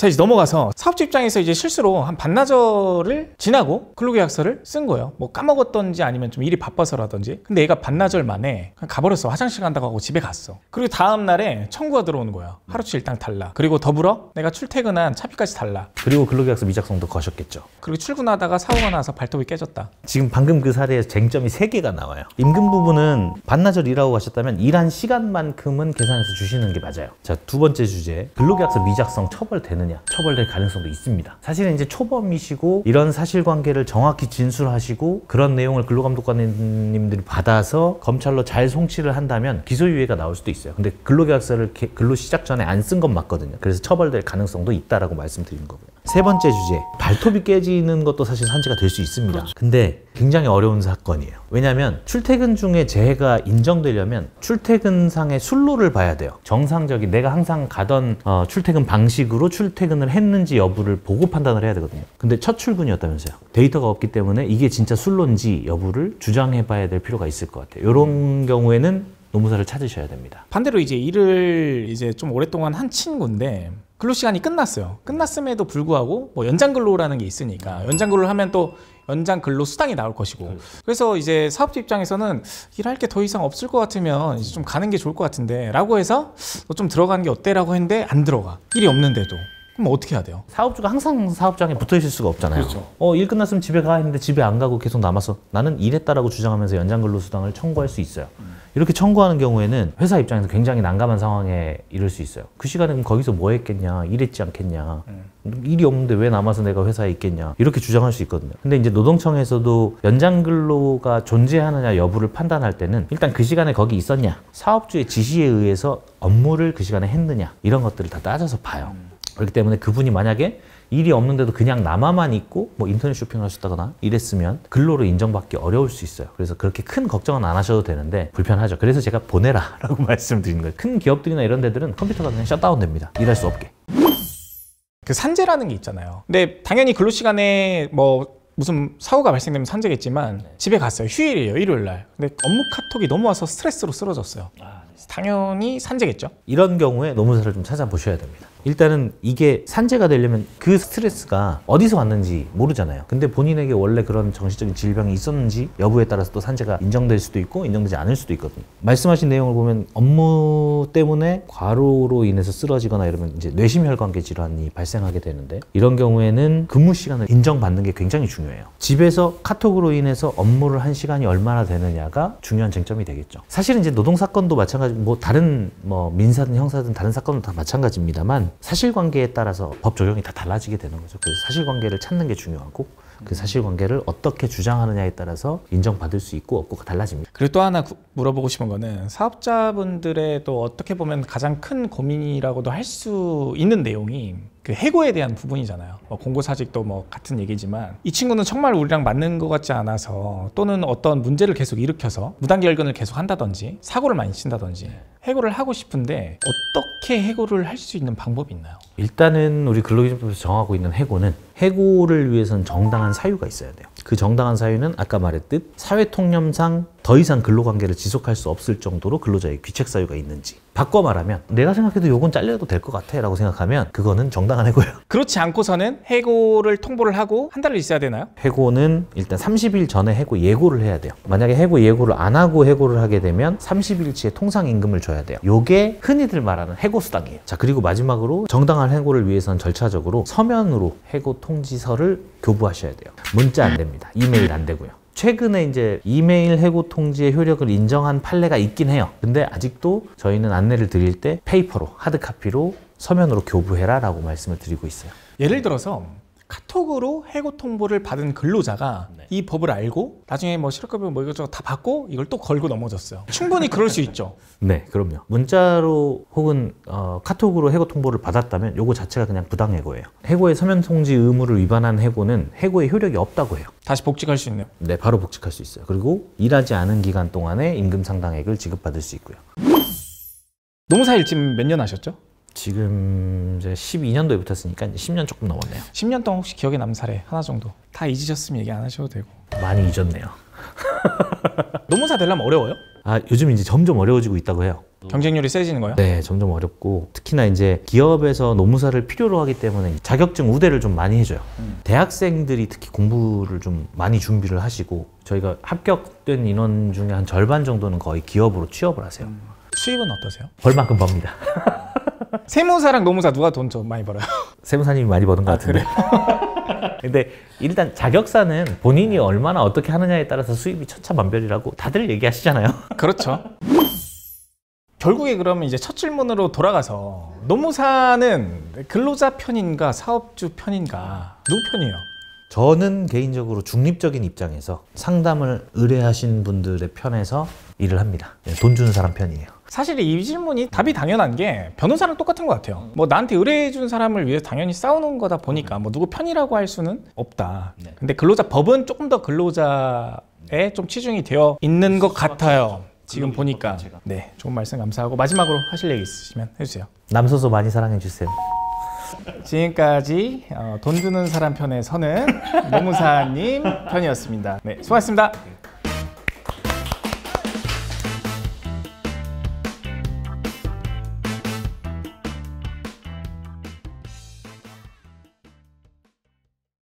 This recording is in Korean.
자, 이제 넘어가서 사업주 입장에서 이제 실수로 한 반나절을 지나고 근로계약서를 쓴 거예요. 뭐 까먹었던지 아니면 좀 일이 바빠서라든지. 근데 얘가 반나절 만에 그냥 가버렸어. 화장실 간다고 하고 집에 갔어. 그리고 다음 날에 청구가 들어오는 거야. 하루치 일당 달라. 그리고 더불어 내가 출퇴근한 차비까지 달라. 그리고 근로계약서 미작성도 거셨겠죠. 그리고 출근하다가 사고가 나서 발톱이 깨졌다. 지금 방금 그 사례에서 쟁점이 3개가 나와요. 임금 부분은 반나절 일하고 가셨다면 일한 시간만큼은 계산해서 주시는 게 맞아요. 자, 두 번째 주제, 근로계약서 미작성 처벌되느냐? 처벌될 가능성도 있습니다. 사실은 이제 초범이시고 이런 사실관계를 정확히 진술하시고 그런 내용을 근로감독관님들이 받아서 검찰로 잘 송치를 한다면 기소유예가 나올 수도 있어요. 근데 근로계약서를 근로 시작 전에 안 쓴 건 맞거든요. 그래서 처벌될 가능성도 있다라고 말씀드린 거고요. 세 번째 주제, 발톱이 깨지는 것도 사실 산재가 될 수 있습니다. 그렇죠. 근데 굉장히 어려운 사건이에요. 왜냐하면 출퇴근 중에 재해가 인정되려면 출퇴근상의 순로를 봐야 돼요. 정상적인 내가 항상 가던 출퇴근 방식으로 출퇴근을 했는지 여부를 보고 판단을 해야 되거든요. 근데 첫 출근이었다면서요. 데이터가 없기 때문에 이게 진짜 순로인지 여부를 주장해 봐야 될 필요가 있을 것 같아요. 이런 경우에는 노무사를 찾으셔야 됩니다. 반대로 이제 일을 이제 좀 오랫동안 한 친구인데 근로시간이 끝났어요. 끝났음에도 불구하고 뭐 연장근로라는 게 있으니까 연장근로를 하면 또 연장근로 수당이 나올 것이고, 그래서 이제 사업주 입장에서는 일할 게 더 이상 없을 것 같으면 이제 좀 가는 게 좋을 것 같은데 라고 해서 너 좀 들어가는 게 어때? 라고 했는데 안 들어가. 일이 없는데도. 그럼 어떻게 해야 돼요? 사업주가 항상 사업장에 붙어 있을 수가 없잖아요. 그렇죠. 일 끝났으면 집에 가 했는데 집에 안 가고 계속 남아서 나는 일했다라고 주장하면서 연장근로수당을 청구할 수 있어요. 이렇게 청구하는 경우에는 회사 입장에서 굉장히 난감한 상황에 이를 수 있어요. 그 시간에 그럼 거기서 뭐 했겠냐, 일했지 않겠냐, 일이 없는데 왜 남아서 내가 회사에 있겠냐, 이렇게 주장할 수 있거든요. 근데 이제 노동청에서도 연장근로가 존재하느냐 여부를 판단할 때는 일단 그 시간에 거기 있었냐, 사업주의 지시에 의해서 업무를 그 시간에 했느냐, 이런 것들을 다 따져서 봐요. 그렇기 때문에 그분이 만약에 일이 없는데도 그냥 남아만 있고 뭐 인터넷 쇼핑을 하셨다거나 이랬으면 근로로 인정받기 어려울 수 있어요. 그래서 그렇게 큰 걱정은 안 하셔도 되는데 불편하죠. 그래서 제가 보내라 라고 말씀드리는 거예요. 큰 기업들이나 이런 데들은 컴퓨터가 그냥 셧다운 됩니다. 일할 수 없게. 그 산재라는 게 있잖아요. 근데 당연히 근로시간에 뭐 무슨 사고가 발생되면 산재겠지만 집에 갔어요. 휴일이에요. 일요일 날. 근데 업무 카톡이 넘어와서 스트레스로 쓰러졌어요. 당연히 산재겠죠. 이런 경우에 노무사를 좀 찾아보셔야 됩니다. 일단은 이게 산재가 되려면 그 스트레스가 어디서 왔는지 모르잖아요. 근데 본인에게 원래 그런 정신적인 질병이 있었는지 여부에 따라서 또 산재가 인정될 수도 있고 인정되지 않을 수도 있거든요. 말씀하신 내용을 보면 업무 때문에 과로로 인해서 쓰러지거나 이러면 이제 뇌심혈관계 질환이 발생하게 되는데, 이런 경우에는 근무 시간을 인정받는 게 굉장히 중요해요. 집에서 카톡으로 인해서 업무를 한 시간이 얼마나 되느냐가 중요한 쟁점이 되겠죠. 사실은 이제 노동사건도 마찬가지, 뭐 다른 뭐 민사든 형사든 다른 사건도 다 마찬가지입니다만 사실관계에 따라서 법 적용이 다 달라지게 되는 거죠. 그래서 사실관계를 찾는 게 중요하고 그 사실관계를 어떻게 주장하느냐에 따라서 인정받을 수 있고 없고가 달라집니다. 그리고 또 하나 물어보고 싶은 거는 사업자분들의 또 어떻게 보면 가장 큰 고민이라고도 할 수 있는 내용이 그 해고에 대한 부분이잖아요. 뭐 공고사직도 뭐 같은 얘기지만 이 친구는 정말 우리랑 맞는 것 같지 않아서, 또는 어떤 문제를 계속 일으켜서 무단결근을 계속 한다든지 사고를 많이 친다든지 해고를 하고 싶은데 어떻게 해고를 할 수 있는 방법이 있나요? 일단은 우리 근로기준법에서 정하고 있는 해고는, 해고를 위해서는 정당한 사유가 있어야 돼요. 그 정당한 사유는 아까 말했듯 사회통념상 더 이상 근로관계를 지속할 수 없을 정도로 근로자의 귀책 사유가 있는지. 바꿔 말하면 내가 생각해도 요건 잘려도 될 것 같아 라고 생각하면 그거는 정당한 해고예요. 그렇지 않고서는 해고를 통보를 하고 한 달을 있어야 되나요? 해고는 일단 30일 전에 해고 예고를 해야 돼요. 만약에 해고 예고를 안 하고 해고를 하게 되면 30일치의 통상임금을 줘야 돼요. 요게 흔히들 말하는 해고수당이에요. 자, 그리고 마지막으로 정당한 해고를 위해서는 절차적으로 서면으로 해고 통지서를 교부하셔야 돼요. 문자 안 됩니다. 이메일 안 되고요. 최근에 이제 이메일 해고 통지의 효력을 인정한 판례가 있긴 해요. 근데 아직도 저희는 안내를 드릴 때 페이퍼로, 하드카피로 서면으로 교부해라 라고 말씀을 드리고 있어요. 예를 들어서 카톡으로 해고 통보를 받은 근로자가 이 법을 알고 나중에 뭐 실업급여 뭐 이것저것 다 받고 이걸 또 걸고 넘어졌어요. 충분히 그럴 수 있죠. 네, 그럼요. 문자로 혹은 카톡으로 해고 통보를 받았다면 요거 자체가 그냥 부당해고예요. 해고의 서면 통지 의무를 위반한 해고는 해고의 효력이 없다고 해요. 다시 복직할 수 있네요. 네, 바로 복직할 수 있어요. 그리고 일하지 않은 기간 동안에 임금 상당액을 지급받을 수 있고요. 노무사 일 지금 몇 년 하셨죠? 지금 이제 12년도에 붙었으니까 이제 10년 조금 넘었네요. 10년 동안 혹시 기억에 남는 사례 하나 정도? 다 잊으셨으면 얘기 안 하셔도 되고. 많이 잊었네요. 노무사 되려면 어려워요? 요즘 이제 점점 어려워지고 있다고 해요. 경쟁률이 세지는 거예요? 네, 점점 어렵고 특히나 이제 기업에서 노무사를 필요로 하기 때문에 자격증 우대를 좀 많이 해줘요. 대학생들이 특히 공부를 좀 많이 준비를 하시고 저희가 합격된 인원 중에 한 절반 정도는 거의 기업으로 취업을 하세요. 수입은 어떠세요? 벌만큼 법니다. 세무사랑 노무사 누가 돈 좀 많이 벌어요? 세무사님이 많이 버는 것 같은데. 근데 일단 자격사는 본인이 얼마나 어떻게 하느냐에 따라서 수입이 천차만별이라고 다들 얘기하시잖아요. 그렇죠. 결국에 그러면 이제 첫 질문으로 돌아가서 노무사는 근로자 편인가 사업주 편인가 누구 편이에요? 저는 개인적으로 중립적인 입장에서 상담을 의뢰하신 분들의 편에서 일을 합니다. 돈 주는 사람 편이에요. 사실 이 질문이 답이 당연한 게 변호사랑 똑같은 것 같아요. 뭐 나한테 의뢰해준 사람을 위해서 당연히 싸우는 거다 보니까 뭐 누구 편이라고 할 수는 없다. 근데 근로자 법은 조금 더 근로자에 좀 치중이 되어 있는 것 같아요. 지금 보니까. 네, 좋은 말씀 감사하고 마지막으로 하실 얘기 있으시면 해주세요. 남소소 많이 사랑해 주세요. 지금까지 돈 주는 사람 편에 서는 노무사님 편이었습니다. 네, 수고하셨습니다.